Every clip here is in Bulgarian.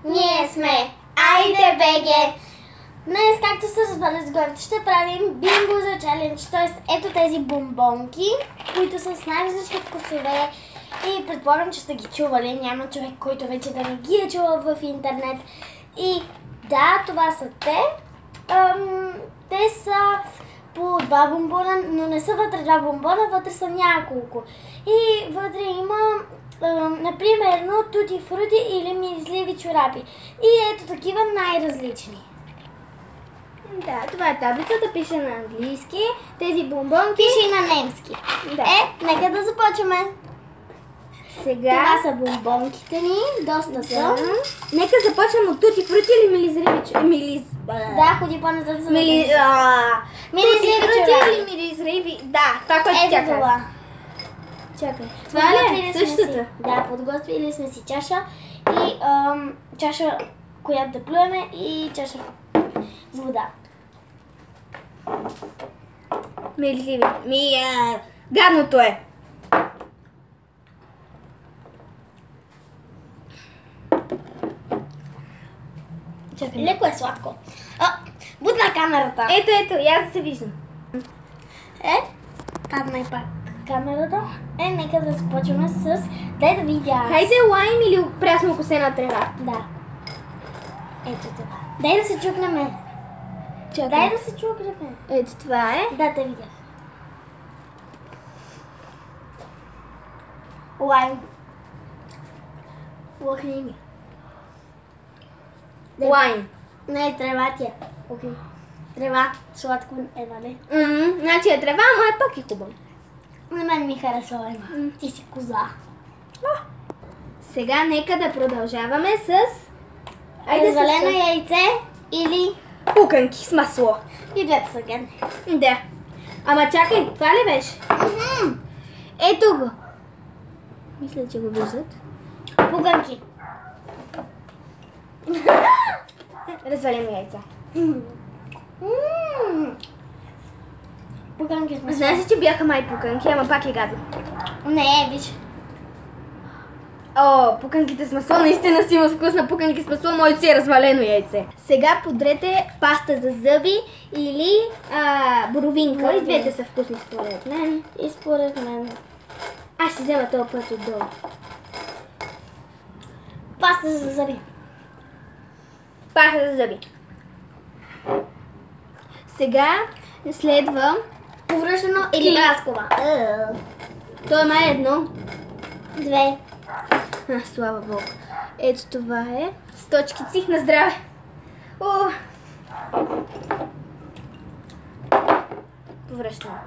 Ние сме Айде БГ! Днес, както се разбрали с горите, ще правим бимбо за челендж, т.е. ето тези бомбонки, които са с най-различни вкусове и предполагам, че сте ги чували. Няма човек, който вече да не ги е чувал в интернет. И да, това са те. Те са по два бомбона, но не са вътре два бомбона, вътре са няколко. И вътре има, например, тути фрути или миризливи чорапи. И ето такива най-различни. Да, това е таблицата, пише на английски. Тези бомбонки пише и на немски. Да. Нека да започваме. Сега... Това са бомбонките ни, доста са. Нека започнем от тути фрути или миризливи Да, ходи по-назад за миризливи чорапи. или миризливи... Да, това, което тя казва. Чакай. Това ли е същата? Да, подготвили сме си чаша и чаша, която да плюеме, и чаша с вода. Миризливи. Гадното е. Чакай, леко е сладко. Будна камерата. Ето, я да се виждам. Падна и пак камерата. Нека да започваме с... Дай да видя. Хайде лайм или прясно косена трева? Да. Ето това. Дай да се чукнем. Дай да се чукнем. Ето това е. Да, те видях. Лайм. Лъхни ми. Лайм. Не, трева ти е. Окей. Трева. Сладко е, нали? Значи е трева, но е пък и хубаво. На мен ми харесва лайма. Ти си коза. Сега нека да продължаваме с... Развалено яйце или... пуканки с масло. И двете са гадни. Да. Ама чакай, това ли беше? Ето го. Мисля, че го виждат. Пуканки. Развалено яйце. Пуканки с масло. Знаеш ли, че бяха май пуканки, ама пак е гадно. Не, виж. О, пуканките с масло, наистина си има вкус на пуканки с масло, моето си е развалено яйце. Сега подрете паста за зъби или боровинка. И двете са вкусни според мен. И според мен. Аз ще взема този път отдолу. Паста за зъби. Паста за зъби. Сега следва Повръщано или праскова. То има едно. Две. Слава Богу. Ето това е. С точкици на здраве. Повръщам.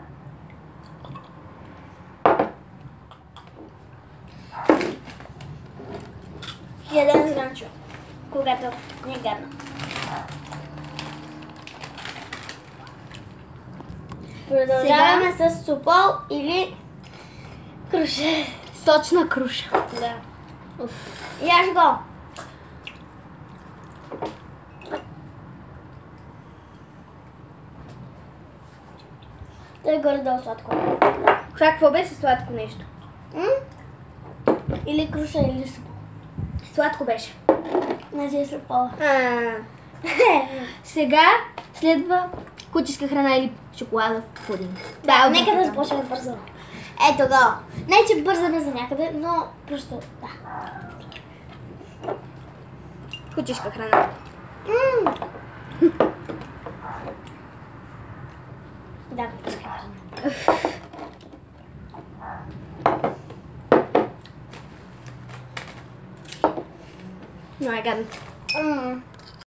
Ядем с ранчо, когато не е гадно. Продължаваме с супол или круша. Сочна круша. Да. Яш го. Той е горе-долу сладко. Какво беше сладко нещо? Или круша, или супол. Сладко беше. Значи е супола. Сега следва кучешка храна или шоколадов пудинг. Да, нека да започнем бързо. Ето го. Не, че бързаме за някъде, но просто да. Кучешка храна. Да, кучешка храна. Но е гадно.